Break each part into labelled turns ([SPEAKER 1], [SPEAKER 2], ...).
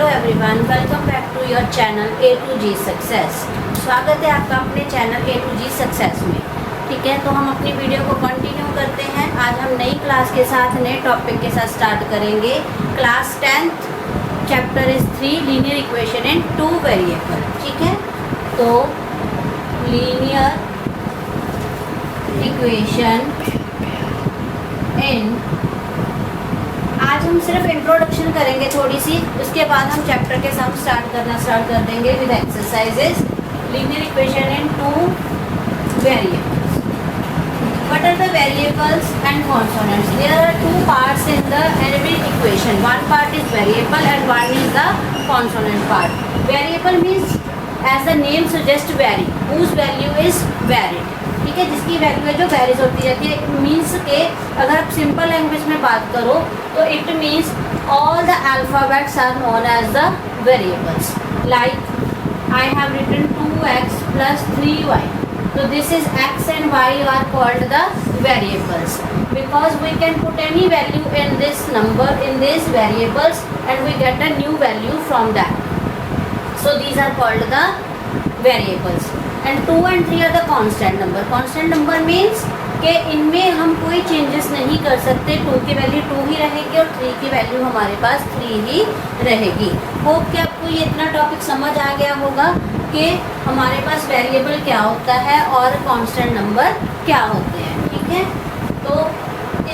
[SPEAKER 1] Hello everyone, welcome back to your channel A to G success. स्वागत है आपका अपने channel A to G success में। ठीक है, तो हम अपनी वीडियो को कंटिन्यू करते हैं। आज हम नई क्लास के साथ नए टॉपिक के साथ स्टार्ट करेंगे। Class 10th chapter is 3 linear equation in 2 variable. ठीक है, तो लीनियर इक्वेशन इन, आज हम सिर्फ इंट्रोडक्शन करेंगे थोड़ी सी, उसके बाद हम चैप्टर के सम स्टार्ट कर देंगे with exercises. Linear equation in 2 variables. What are the variables and consonants? There are 2 parts in the every equation. One part is variable and one is the consonant part. Variable means, as the name suggests, vary, whose value is varied. ठीक है, जिसकी value है जो varies होती रहती है। Means के अगर आप सिंपल लैंग्वेज में बात करो तो it means all the alphabets are known as the variables. Like I have written 2x + 3y, so this is x and y are called the variables because we can put any value in this number in these variables and we get a new value from that. So these are called the variables. And 2 and 3 are the constant number. Constant number means कि इनमें हम कोई changes नहीं कर सकते। 2 की value 2 ही रहेगी और 3 की वैल्यू हमारे पास 3 ही रहेगी। होप कि आपको ये इतना टॉपिक समझ आ गया होगा कि हमारे पास वेरिएबल क्या होता है और कांस्टेंट नंबर क्या होते हैं। ठीक है, तो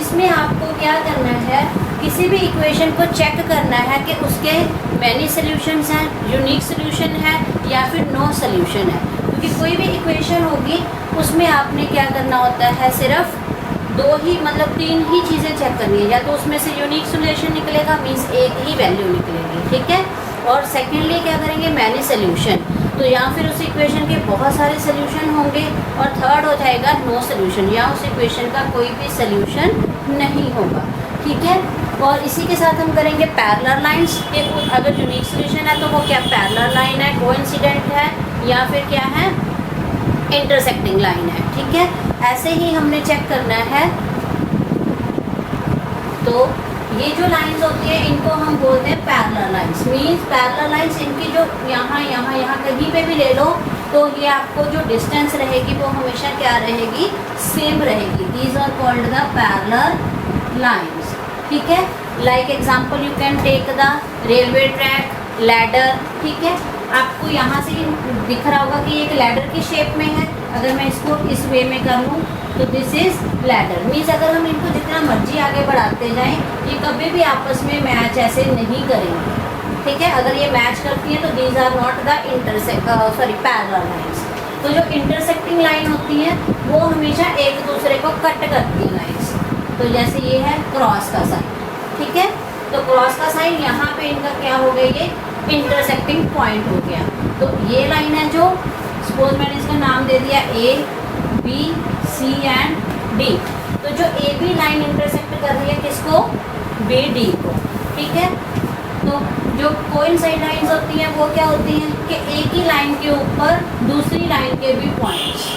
[SPEAKER 1] इसमें आपको क्या करना है, किसी भी इक्वेशन को चेक करना है कि उसके मैनी सॉल्यूशंस हैं, यूनिक सॉल्यूशन है या फिर नो सॉल्यूशन है। क्योंकि कोई भी इक्वेशन होगी उसमें आपने क्या करना होता है, सिर्फ 2 ही मतलब 3 ही चीज़ें चेक करनी है। या तो उसमें से यूनिक सॉल्यूशन निकलेगा, मीन्स एक ही वैल्यू निकलेगी। ठीक है, और सेकेंडली क्या करेंगे, मैनी सॉल्यूशन, तो या फिर उस इक्वेशन के बहुत सारे सॉल्यूशन होंगे। और थर्ड हो जाएगा नो सॉल्यूशन, या उस इक्वेशन का कोई भी सॉल्यूशन नहीं होगा। ठीक है, और इसी के साथ हम करेंगे पैरेलल लाइंस के, अगर यूनिक सॉल्यूशन है तो वो क्या पैरेलल लाइन है, कोइंसिडेंट है या फिर क्या है, इंटरसेक्टिंग लाइन है। ठीक है, ऐसे ही हमने चेक करना है। तो ये जो लाइंस होती है इनको हम बोलते हैं parallel lines. Means parallel lines इनकी जो यहाँ कहीं पे भी ले लो तो ये आपको जो डिस्टेंस रहेगी वो हमेशा क्या रहेगी, सेम रहेगी। These are called the parallel lines. ठीक है, like example you can take the railway track, ladder. ठीक है, आपको यहाँ से दिख रहा होगा कि एक लैडर की शेप में है। अगर मैं इसको इस वे में कर लूँ तो दिस इज लैडर। मीन्स अगर हम इनको जितना मर्जी आगे बढ़ाते जाएं ये कभी भी आपस में मैच ऐसे नहीं करेंगे। ठीक है, अगर ये मैच करती है तो these are not the parallel lines. तो जो इंटरसेक्टिंग लाइन होती है वो हमेशा एक दूसरे को कट करती है लाइन्स। तो जैसे ये है क्रॉस का साइन। ठीक है, तो क्रॉस का साइन यहाँ पे इनका क्या हो गया, ये इंटरसेक्टिंग पॉइंट हो गया। तो ये लाइन है जो सपोज मैंने इसका नाम दे दिया A, B, C and D। तो जो AB लाइन इंटरसेक्ट कर रही है किसको, BD को। ठीक है, तो जो कोइंसाइड लाइंस होती हैं वो क्या होती हैं कि एक ही लाइन के ऊपर दूसरी लाइन के भी points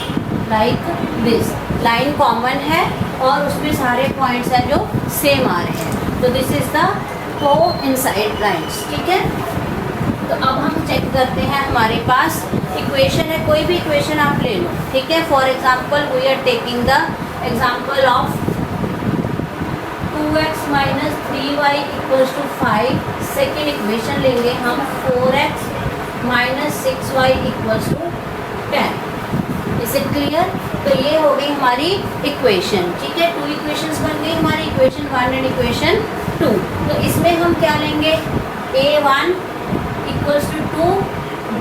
[SPEAKER 1] like this, line common है और उसमें सारे पॉइंट्स हैं जो सेम आ रहे हैं। तो this is the coincide lines. ठीक है, तो अब हम चेक करते हैं, हमारे पास इक्वेशन है, कोई भी इक्वेशन आप ले लो। ठीक है, for example we are taking the example of 2x - 3y = 5। Second equation लेंगे हम 4x - 6y = 10। Is it clear? तो ये हो गई हमारी इक्वेशन। ठीक है, 2 इक्वेशंस बन गई हमारी, इक्वेशन 1 एंड इक्वेशन 2। तो इसमें हम क्या लेंगे, a1 = 2,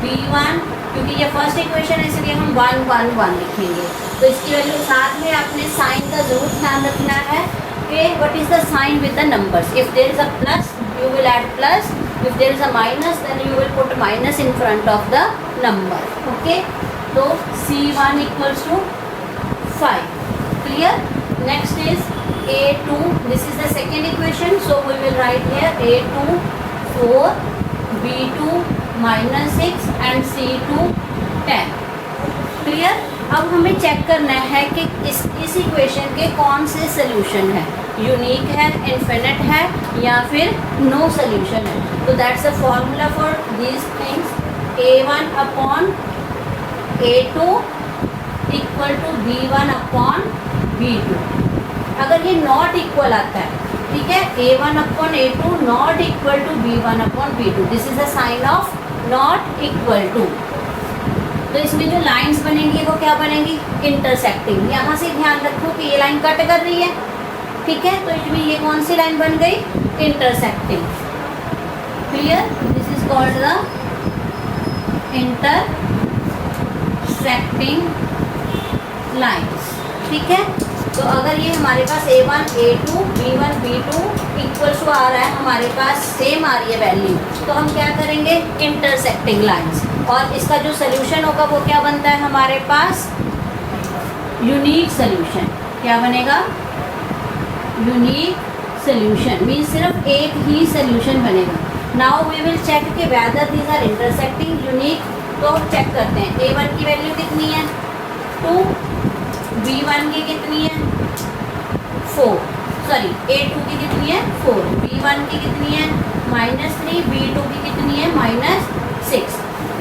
[SPEAKER 1] b1, क्योंकि ये फर्स्ट इक्वेशन है इसलिए हम 1 1 1 लिखेंगे। तो इसकी वैल्यू, साथ में आपने साइन का जरूर ध्यान रखना है कि what is the sign with the numbers. If there is a plus you will add plus, if there is a minus then you will put minus in front of the number. Okay, तो c1 = 5। Clear? Next is a2, this is the second equation, so we will write here a2 4, b2 -6 and c2 10। Clear? अब हमें check करना है कि इस equation के कौन से सॉल्यूशन हैं। यूनिक है, इन्फिनिट है या फिर नो सोल्यूशन है। तो that's the formula for these things, A1 upon A2 equal to B1 upon B2। अगर ये नॉट इक्वल आता है, ठीक है, A1 upon A2 not equal to B1 upon B2, this is the sign of not equal to. तो इसमें जो lines बनेंगी वो क्या बनेंगी, इंटरसेक्टिंग। यहाँ से ध्यान रखो कि ये लाइन कट कर रही है, ठीक है, तो इसमें ये कौन सी लाइन बन गई, intersecting. Clear, this is called the intersecting lines, ठीक है। तो अगर ये हमारे पास A1 A2 B1 B2 equals to आ रहा है, हमारे पास सेम आ रही है वैल्यू, तो हम क्या करेंगे, इंटरसेक्टिंग लाइंस। और इसका जो सोल्यूशन होगा वो क्या बनता है हमारे पास, यूनिक सोल्यूशन। क्या बनेगा, यूनिक सोल्यूशन, मीन सिर्फ एक ही सोल्यूशन बनेगा। नाउ वी विल चेक कि whether these are intersecting unique. तो हम चेक करते हैं, A1 की वैल्यू कितनी है 2, B1 की कितनी है 4, सॉरी A2 की कितनी है 4, B1 की कितनी है -3, B2 की कितनी है -6।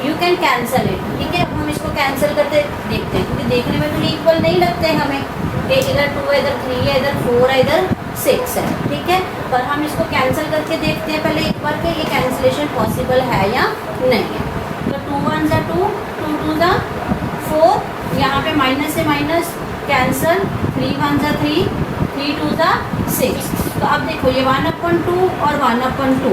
[SPEAKER 1] यू कैन कैंसल इट, ठीक है। अब हम इसको कैंसिल करते देखते हैं, क्योंकि देखने में तो ये इक्वल नहीं लगते हमें, इधर 2 है, इधर 3 है, इधर 4 है, इधर 6 है, ठीक है। पर हम इसको कैंसिल करके देखते हैं पहले एक बार कि ये कैंसिलेशन पॉसिबल है या नहीं है। तो 2 1 ज़ा 2, 2 2 ज़ा 4, यहाँ पे माइनस से माइनस कैंसल, 3 1 ज़ा 3, 3 2 ज़ा 6। तो अब देखो ये 1/2 और 1/2,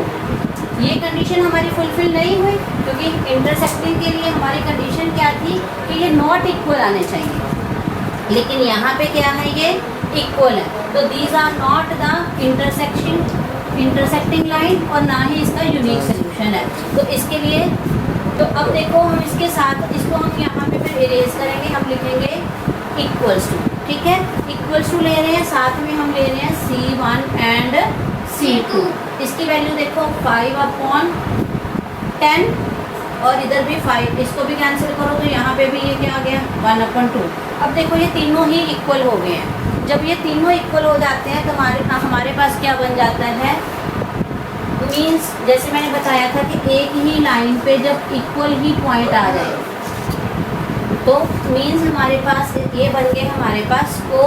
[SPEAKER 1] ये कंडीशन हमारी फुलफिल नहीं हुई, क्योंकि इंटरसेक्टिंग के लिए हमारी कंडीशन क्या थी कि ये नॉट इक्वल आने चाहिए, लेकिन यहाँ पे क्या है, ये इक्वल है। तो these are not the intersecting line और ना ही इसका यूनिक सोल्यूशन है। तो इसके लिए, तो अब देखो हम इसके साथ इसको हम यहाँ पे फिर इरेज करेंगे, हम लिखेंगे इक्वल्स टू, ठीक है, इक्वल्स टू ले रहे हैं, साथ में हम ले रहे हैं C1 एंड C2। इसकी वैल्यू देखो 5/10 और इधर भी 5, इसको भी कैंसिल करो तो यहाँ पे भी ये क्या आ गया 1/2। अब देखो ये तीनों ही इक्वल हो गए हैं। जब ये तीनों इक्वल हो जाते हैं तो हमारे पास क्या बन जाता है, मीन्स जैसे मैंने बताया था कि एक ही लाइन पे जब इक्वल ही पॉइंट आ जाए तो मीन्स हमारे पास ये बन गए हमारे पास को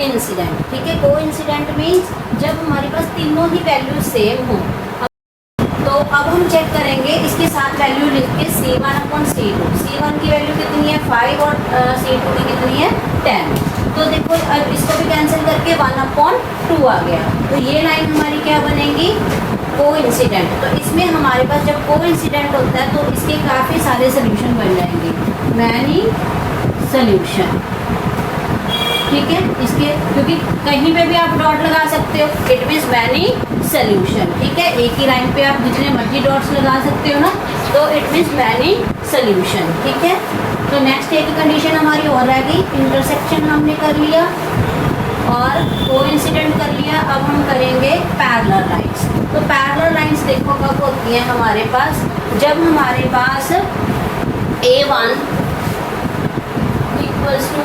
[SPEAKER 1] इंसिडेंट, ठीक है। को इंसिडेंट मीन्स जब हमारे पास तीनों ही वैल्यू सेम हो। तो अब हम चेक करेंगे इसके साथ वैल्यू लिख के C1/C2। C1 की वैल्यू कितनी है 5 और C2 की कितनी है 10। तो देखो अब इसको भी कैंसिल करके 1/2 आ गया। तो ये लाइन हमारी क्या बनेगी, को इंसिडेंट। तो इसमें हमारे पास जब को इंसिडेंट होता है तो इसके काफ़ी सारे सोल्यूशन बन जाएंगे, मैनी सोल्यूशन, ठीक है। इसके क्योंकि कहीं पे भी आप डॉट लगा सकते हो, इट मीन्स मैनी सोल्यूशन, ठीक है। एक ही लाइन पे आप जितने मर्जी डॉट्स लगा सकते हो ना, तो इट मीन्स मैनी सोल्यूशन, ठीक है। तो नेक्स्ट एक कंडीशन हमारी और रह गई, इंटरसेक्शन हमने कर लिया और कोइंसिडेंट कर लिया। अब हम करेंगे पैरेलल लाइंस। तो पैरेलल लाइंस देखो कब होती है हमारे पास, जब हमारे पास A1 equals to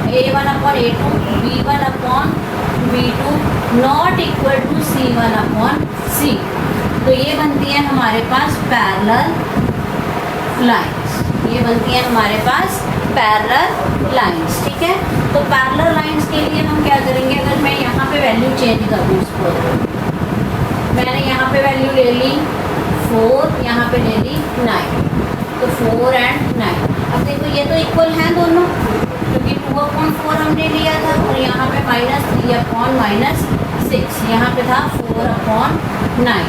[SPEAKER 1] A1/A2 B1/B2 not equal to C1/C। तो ये बनती है हमारे पास पैरेलल लाइंस, ये बनती है हमारे पास पैरेलल लाइंस, ठीक है। तो पैरेलल लाइंस के लिए हम क्या करेंगे, अगर मैं यहाँ पे वैल्यू चेंज कर दूँ, इसको मैंने यहाँ पे वैल्यू ले ली 4, यहाँ पे ले ली 9, तो 4 और 9। अब देखो ये तो इक्वल हैं दोनों, क्योंकि 2/4 हमने लिया था और यहाँ पे -3/-6, यहाँ पे था 4/9।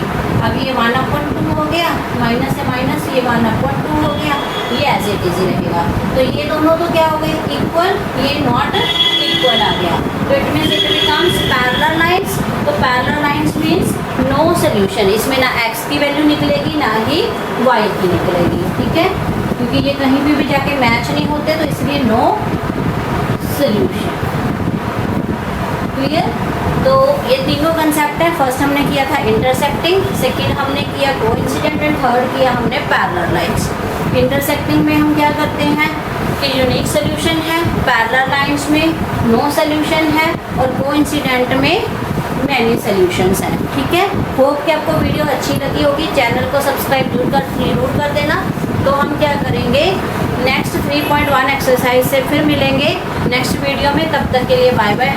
[SPEAKER 1] अब ये 1/2 हो गया, माइनस से माइनस ये 1/2 हो गया, ये एज इट इज रहेगा। तो ये दोनों तो क्या हो गए इक्वल, ये नॉट इक्वल आ गया। तो it means it becomes parallel lines. तो parallel lines means no solution, इसमें ना x की वैल्यू निकलेगी ना ही y की निकलेगी, ठीक है, क्योंकि ये कहीं भी जाके मैच नहीं होते, तो इसलिए नो सोल्यूशन। क्लियर। तो ये तीनों कंसेप्ट है। फर्स्ट हमने किया था इंटरसेक्टिंग, सेकंड हमने किया कोइंसिडेंट एंड थर्ड किया हमने पैरेलल लाइंस। इंटरसेक्टिंग में हम क्या करते हैं, कि यूनिक सोल्यूशन है, पैरेलल लाइंस में नो सोल्यूशन है और कोइंसिडेंट में मैनी सोल्यूशंस हैं। ठीक है, होप कि आपको वीडियो अच्छी लगी होगी। चैनल को सब्सक्राइब जरूर कर देना। तो हम क्या करेंगे, नेक्स्ट 3.1 एक्सरसाइज से फिर मिलेंगे नेक्स्ट वीडियो में। तब तक के लिए बाय बाय।